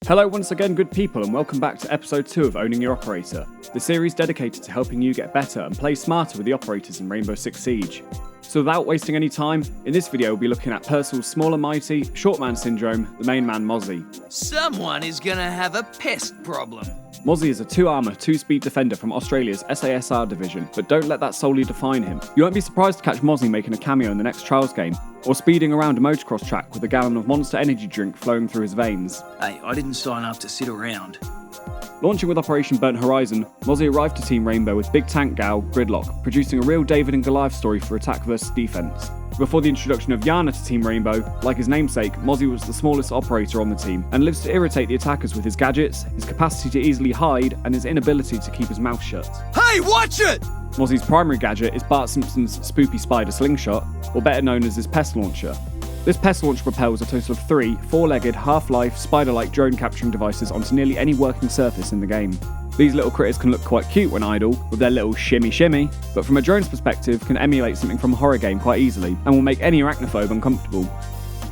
Hello once again, good people, and welcome back to episode 2 of Owning Your Operator, the series dedicated to helping you get better and play smarter with the operators in Rainbow Six Siege. So without wasting any time, in this video we'll be looking at Purcell's small and mighty, short man syndrome, the main man Mozzie. Someone is gonna have a pest problem. Mozzie is a 2-armour, 2-speed defender from Australia's SASR division, but don't let that solely define him. You won't be surprised to catch Mozzie making a cameo in the next Trials game, or speeding around a motocross track with a gallon of Monster energy drink flowing through his veins. Hey, I didn't sign up to sit around. Launching with Operation Burnt Horizon, Mozzie arrived to Team Rainbow with big tank gal, Gridlock, producing a real David and Goliath story for attack versus defense. Before the introduction of Yana to Team Rainbow, like his namesake, Mozzie was the smallest operator on the team, and lives to irritate the attackers with his gadgets, his capacity to easily hide, and his inability to keep his mouth shut. Hey, watch it! Mozzie's primary gadget is Bart Simpson's Spoopy Spider Slingshot, or better known as his Pest Launcher. This Pest Launcher propels a total of 3 4-legged, half-life, spider-like drone capturing devices onto nearly any working surface in the game. These little critters can look quite cute when idle, with their little shimmy, but from a drone's perspective can emulate something from a horror game quite easily, and will make any arachnophobe uncomfortable.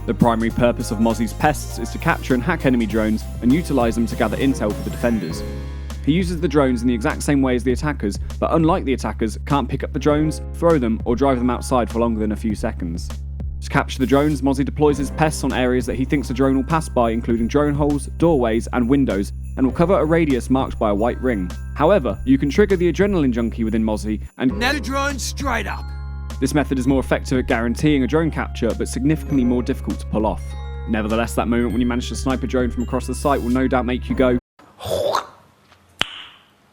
The primary purpose of Mozzie's pests is to capture and hack enemy drones, and utilise them to gather intel for the defenders. He uses the drones in the exact same way as the attackers, but unlike the attackers, can't pick up the drones, throw them, or drive them outside for longer than a few seconds. To capture the drones, Mozzie deploys his pests on areas that he thinks a drone will pass by, including drone holes, doorways, and windows, and will cover a radius marked by a white ring. However, you can trigger the adrenaline junkie within Mozzie, and Now the drone straight up. this method is more effective at guaranteeing a drone capture, but significantly more difficult to pull off. Nevertheless, that moment when you manage to snipe a drone from across the site will no doubt make you go,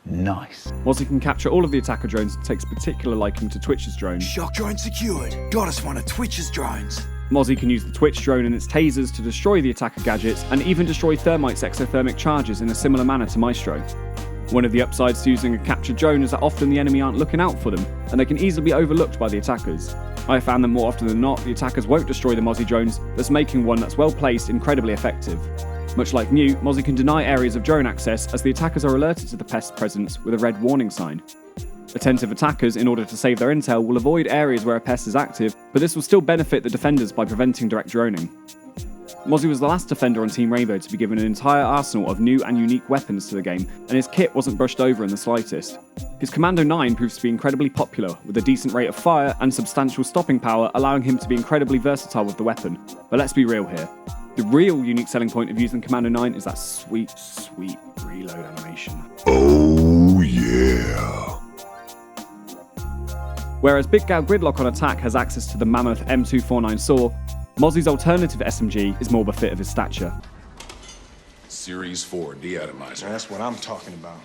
nice. Mozzie can capture all of the attacker drones and takes particular liking to Twitch's drone. Shock drone secured. Got us one of Twitch's drones. Mozzie can use the Twitch drone and its tasers to destroy the attacker gadgets, and even destroy Thermite's exothermic charges in a similar manner to Maestro. One of the upsides to using a captured drone is that often the enemy aren't looking out for them, and they can easily be overlooked by the attackers. I have found that more often than not, the attackers won't destroy the Mozzie drones, thus making one that's well placed incredibly effective. Much like Mute, Mozzie can deny areas of drone access as the attackers are alerted to the pest's presence with a red warning sign. Attentive attackers, in order to save their intel, will avoid areas where a pest is active, but this will still benefit the defenders by preventing direct droning. Mozzie was the last defender on Team Rainbow to be given an entire arsenal of new and unique weapons to the game, and his kit wasn't brushed over in the slightest. His Commando 9 proves to be incredibly popular, with a decent rate of fire and substantial stopping power, allowing him to be incredibly versatile with the weapon. But let's be real here. The real unique selling point of using Commando 9 is that sweet reload animation. Oh yeah. Whereas Big Gal Gridlock on attack has access to the mammoth M249 saw, Mozzie's alternative SMG is more befit of his stature. Series 4 deatomizer. That's what I'm talking about.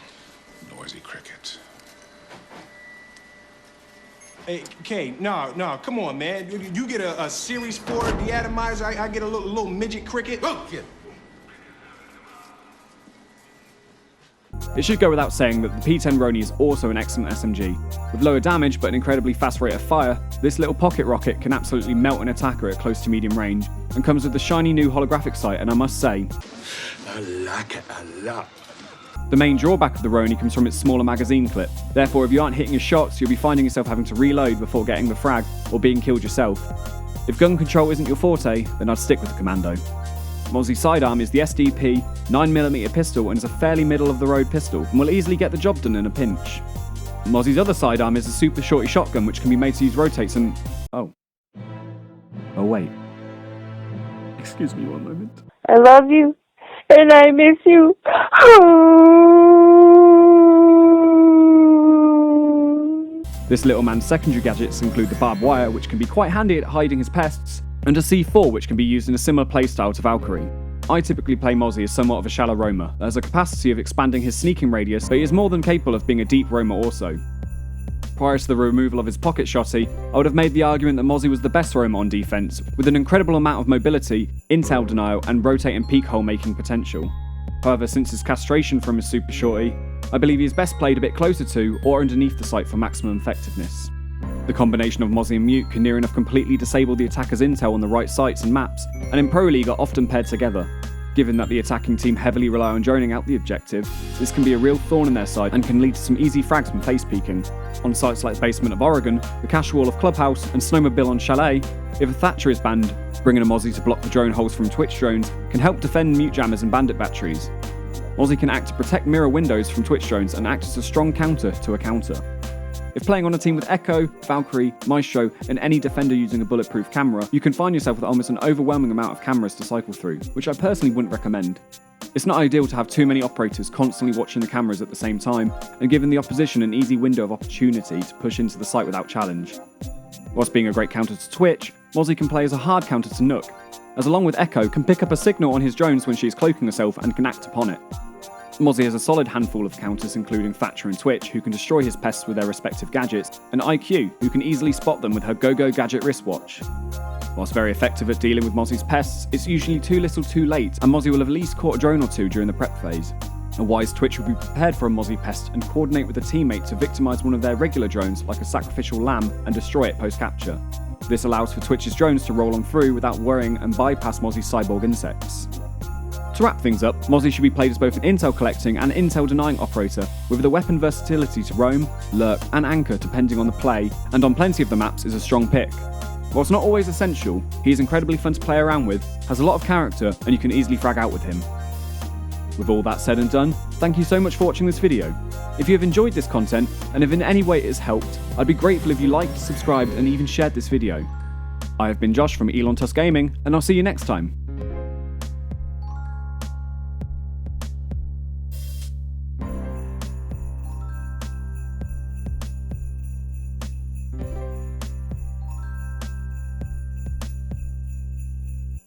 Noisy cricket. Hey, Kay, no, come on, man. You get a Series 4 deatomizer, I get a little midget cricket. Oh, yeah. It should go without saying that the P10 Roni is also an excellent SMG. With lower damage but an incredibly fast rate of fire, this little pocket rocket can absolutely melt an attacker at close to medium range, and comes with the shiny new holographic sight, and I must say, I like it a lot. the main drawback of the Roni comes from its smaller magazine clip. Therefore, if you aren't hitting your shots, you'll be finding yourself having to reload before getting the frag, or being killed yourself. If gun control isn't your forte, then I'd stick with the Commando. Mozzie's sidearm is the SDP 9mm pistol and is a fairly middle-of-the-road pistol, and will easily get the job done in a pinch. Mozzie's other sidearm is a super shorty shotgun which can be made to use rotates and... Oh wait. Excuse me one moment. I love you, and I miss you. This little man's secondary gadgets include the barbed wire, which can be quite handy at hiding his pests, and a C4 which can be used in a similar playstyle to Valkyrie. I typically play Mozzie as somewhat of a shallow roamer, that has a capacity of expanding his sneaking radius, but he is more than capable of being a deep roamer also. Prior to the removal of his pocket shotty, I would have made the argument that Mozzie was the best roamer on defense, with an incredible amount of mobility, intel denial, and rotate and peek hole making potential. However, since his castration from his super shorty, I believe he is best played a bit closer to or underneath the sight for maximum effectiveness. The combination of Mozzie and Mute can near enough completely disable the attacker's intel on the right sites and maps, and in Pro League are often paired together. Given that the attacking team heavily rely on droning out the objective, this can be a real thorn in their side and can lead to some easy frags from face peeking. On sites like the basement of Oregon, the cash wall of Clubhouse, and Snowmobile on Chalet, if a Thatcher is banned, bringing a Mozzie to block the drone holes from Twitch drones can help defend mute jammers and bandit batteries. Mozzie can act to protect mirror windows from Twitch drones and act as a strong counter to a counter. If playing on a team with Echo, Valkyrie, Maestro, and any defender using a bulletproof camera, you can find yourself with almost an overwhelming amount of cameras to cycle through, which I personally wouldn't recommend. It's not ideal to have too many operators constantly watching the cameras at the same time, and giving the opposition an easy window of opportunity to push into the site without challenge. Whilst being a great counter to Twitch, Mozzie can play as a hard counter to Nook, as along with Echo can pick up a signal on his drones when she is cloaking herself and can act upon it. Mozzie has a solid handful of counters including Thatcher and Twitch, who can destroy his pests with their respective gadgets, and IQ, who can easily spot them with her Go-Go Gadget wristwatch. Whilst very effective at dealing with Mozzie's pests, it's usually too little too late, and Mozzie will have at least caught a drone or two during the prep phase. A wise Twitch will be prepared for a Mozzie pest and coordinate with a teammate to victimise one of their regular drones like a sacrificial lamb and destroy it post-capture. This allows for Twitch's drones to roll on through without worrying and bypass Mozzie's cyborg insects. To wrap things up, Mozzie should be played as both an intel collecting and intel denying operator, with the weapon versatility to roam, lurk, and anchor depending on the play, and on plenty of the maps is a strong pick. Whilst not always essential, he is incredibly fun to play around with, has a lot of character, and you can easily frag out with him. With all that said and done, thank you so much for watching this video. If you have enjoyed this content, and if in any way it has helped, I'd be grateful if you liked, subscribed, and even shared this video. I have been Josh from Tusk Gaming, and I'll see you next time.